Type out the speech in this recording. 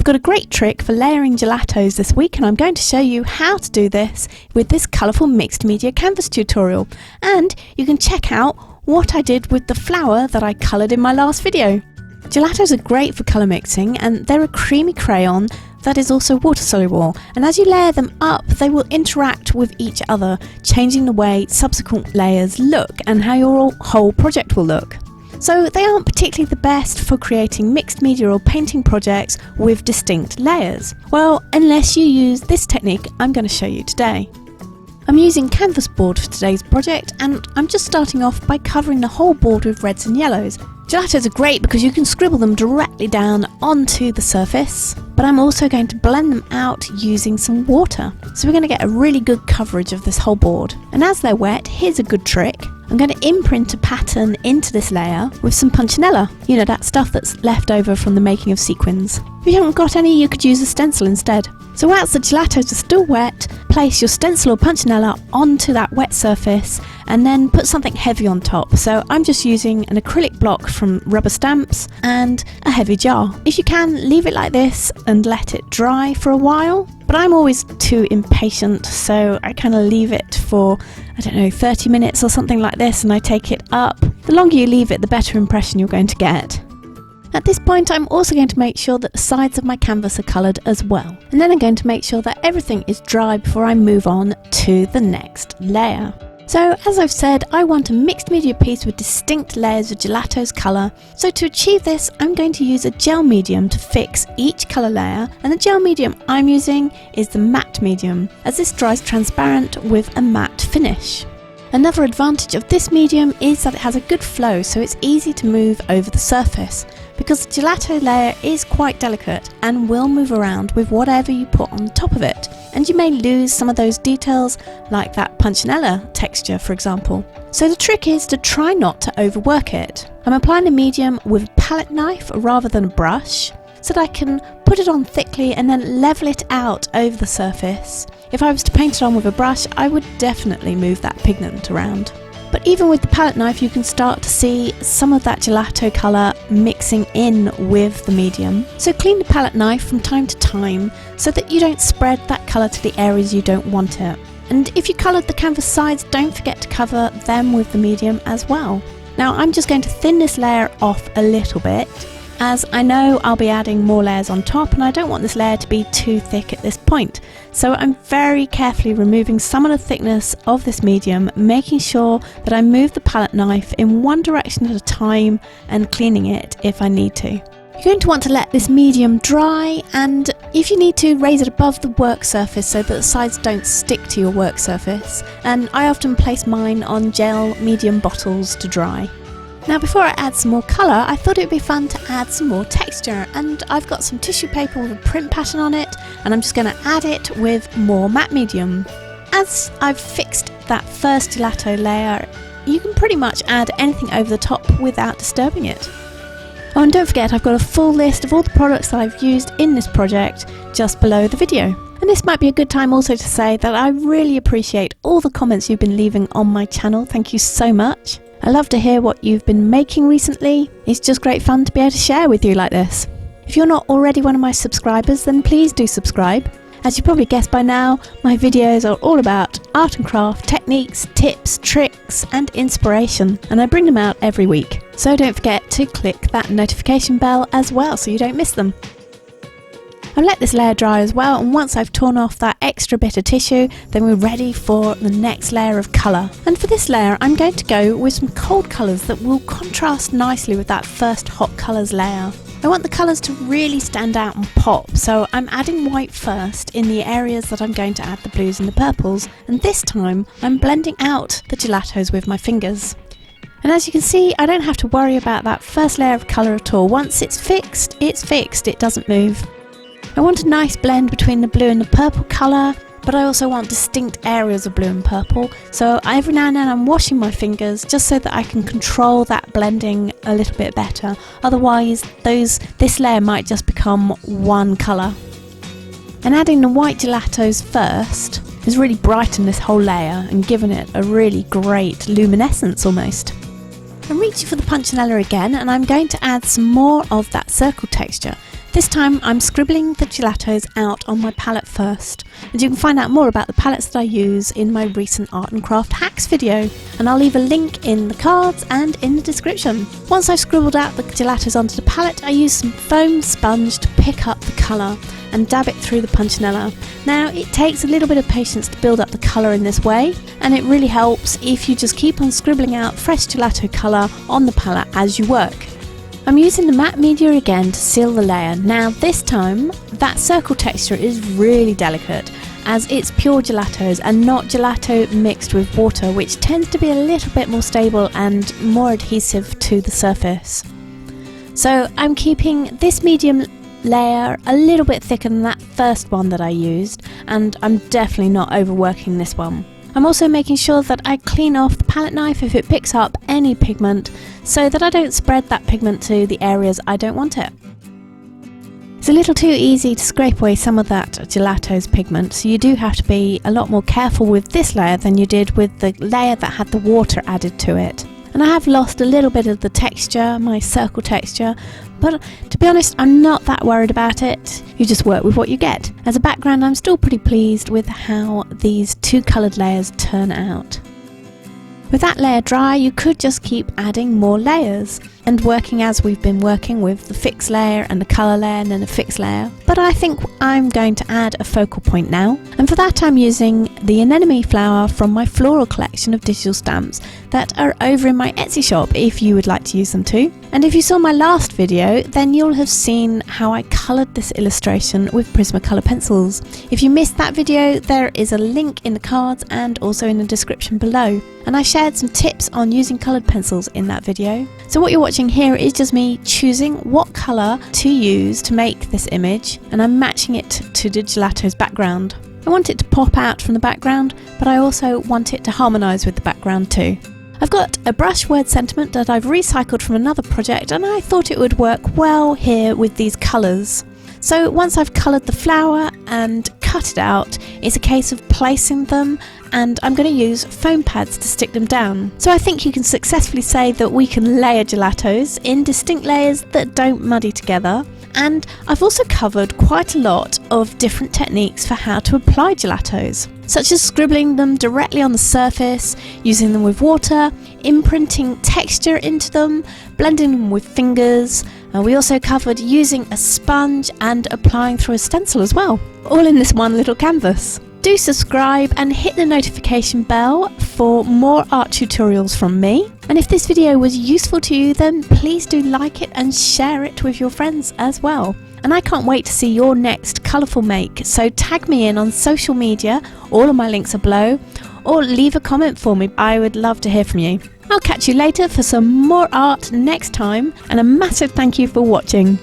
got a great trick for layering gelatos this week, and I'm going to show you how to do this with this colourful mixed media canvas tutorial. And you can check out what I did with the flower that I coloured in my last video. Gelatos are great for colour mixing, and they're a creamy crayon that is also water soluble, and as you layer them up they will interact with each other, changing the way subsequent layers look and how your whole project will look. So they aren't particularly the best for creating mixed media or painting projects with distinct layers. Well, unless you use this technique I'm going to show you today. I'm using canvas board for today's project, and I'm just starting off by covering the whole board with reds and yellows. Gelatos are great because you can scribble them directly down onto the surface, but I'm also going to blend them out using some water. So we're going to get a really good coverage of this whole board. And as they're wet, here's a good trick. I'm going to imprint a pattern into this layer with some Punchinella. You know, that stuff that's left over from the making of sequins. If you haven't got any, you could use a stencil instead. So whilst the gelatos are still wet, place your stencil or Punchinella onto that wet surface and then put something heavy on top. So I'm just using an acrylic block from Rubber Stamps and a heavy jar. If you can, leave it like this and let it dry for a while. But I'm always too impatient, so I kind of leave it for, I don't know, 30 minutes or something like this, and I take it up. The longer you leave it, the better impression you're going to get. At this point I'm also going to make sure that the sides of my canvas are coloured as well. And then I'm going to make sure that everything is dry before I move on to the next layer. So as I've said, I want a mixed media piece with distinct layers of gelatos colour. So to achieve this I'm going to use a gel medium to fix each colour layer, and the gel medium I'm using is the matte medium, as this dries transparent with a matte finish. Another advantage of this medium is that it has a good flow, so it's easy to move over the surface, because the gelato layer is quite delicate and will move around with whatever you put on top of it, and you may lose some of those details, like that Punchinella texture for example. So the trick is to try not to overwork it. I'm applying a medium with a palette knife rather than a brush, so that I can put it on thickly and then level it out over the surface. If I was to paint it on with a brush, I would definitely move that pigment around. But even with the palette knife you can start to see some of that gelato colour mixing in with the medium. So clean the palette knife from time to time so that you don't spread that colour to the areas you don't want it. And if you coloured the canvas sides, don't forget to cover them with the medium as well. Now I'm just going to thin this layer off a little bit, as I know I'll be adding more layers on top and I don't want this layer to be too thick at this point. So I'm very carefully removing some of the thickness of this medium, making sure that I move the palette knife in one direction at a time and cleaning it if I need to. You're going to want to let this medium dry, and if you need to, raise it above the work surface so that the sides don't stick to your work surface. And I often place mine on gel medium bottles to dry. Now before I add some more colour, I thought it would be fun to add some more texture, and I've got some tissue paper with a print pattern on it, and I'm just going to add it with more matte medium. As I've fixed that first gelato layer, you can pretty much add anything over the top without disturbing it. Oh, and don't forget I've got a full list of all the products that I've used in this project just below the video. And this might be a good time also to say that I really appreciate all the comments you've been leaving on my channel. Thank you so much. I love to hear what you've been making recently. It's just great fun to be able to share with you like this. If you're not already one of my subscribers, then please do subscribe. As you probably guessed by now, my videos are all about art and craft, techniques, tips, tricks and inspiration, and I bring them out every week. So don't forget to click that notification bell as well so you don't miss them. I've let this layer dry as well, and once I've torn off that extra bit of tissue, then we're ready for the next layer of colour. And for this layer I'm going to go with some cold colours that will contrast nicely with that first hot colours layer. I want the colours to really stand out and pop, so I'm adding white first in the areas that I'm going to add the blues and the purples, and this time I'm blending out the gelatos with my fingers. And as you can see, I don't have to worry about that first layer of colour at all. Once it's fixed, it doesn't move. I want a nice blend between the blue and the purple colour, but I also want distinct areas of blue and purple, so every now and then I'm washing my fingers just so that I can control that blending a little bit better. Otherwise this layer might just become one colour. And adding the white gelatos first has really brightened this whole layer and given it a really great luminescence almost. I'm reaching for the Punchinella again, and I'm going to add some more of that circle texture. This time I'm scribbling the gelatos out on my palette first, and you can find out more about the palettes that I use in my recent art and craft hacks video, and I'll leave a link in the cards and in the description. Once I've scribbled out the gelatos onto the palette, I use some foam sponge to pick up the colour and dab it through the Punchinella. Now it takes a little bit of patience to build up the colour in this way, and it really helps if you just keep on scribbling out fresh gelato colour on the palette as you work. I'm using the matte media again to seal the layer. Now this time that circle texture is really delicate as it's pure gelatos and not gelato mixed with water, which tends to be a little bit more stable and more adhesive to the surface. So I'm keeping this medium layer a little bit thicker than that first one that I used, and I'm definitely not overworking this one. I'm also making sure that I clean off the palette knife if it picks up any pigment, so that I don't spread that pigment to the areas I don't want it. It's a little too easy to scrape away some of that gelato's pigment, so you do have to be a lot more careful with this layer than you did with the layer that had the water added to it. And I have lost a little bit of the texture, my circle texture, but to be honest, I'm not that worried about it. You just work with what you get. As a background, I'm still pretty pleased with how these two coloured layers turn out. With that layer dry, you could just keep adding more layers and working as we've been working with the fix layer and the colour layer and then a fix layer. But I think I'm going to add a focal point now, and for that I'm using the Anenome flower from my floral collection of digital stamps that are over in my Etsy shop if you would like to use them too. And if you saw my last video, then you'll have seen how I coloured this illustration with Prismacolor pencils. If you missed that video, there is a link in the cards and also in the description below. And I shared some tips on using coloured pencils in that video. So what you're watching here is just me choosing what colour to use to make this image, and I'm matching it to the gelato's background. I want it to pop out from the background, but I also want it to harmonise with the background too. I've got a brush word sentiment that I've recycled from another project, and I thought it would work well here with these colours. So once I've coloured the flower and cut it out, it's a case of placing them, and I'm going to use foam pads to stick them down. So I think you can successfully say that we can layer gelatos in distinct layers that don't muddy together. And I've also covered quite a lot of different techniques for how to apply gelatos, such as scribbling them directly on the surface, using them with water, imprinting texture into them, blending them with fingers. We also covered using a sponge and applying through a stencil as well, all in this one little canvas. Do subscribe and hit the notification bell for more art tutorials from me. And if this video was useful to you, then please do like it and share it with your friends as well. And I can't wait to see your next colourful make, so tag me in on social media, all of my links are below, or leave a comment for me. I would love to hear from you. I'll catch you later for some more art next time, and a massive thank you for watching.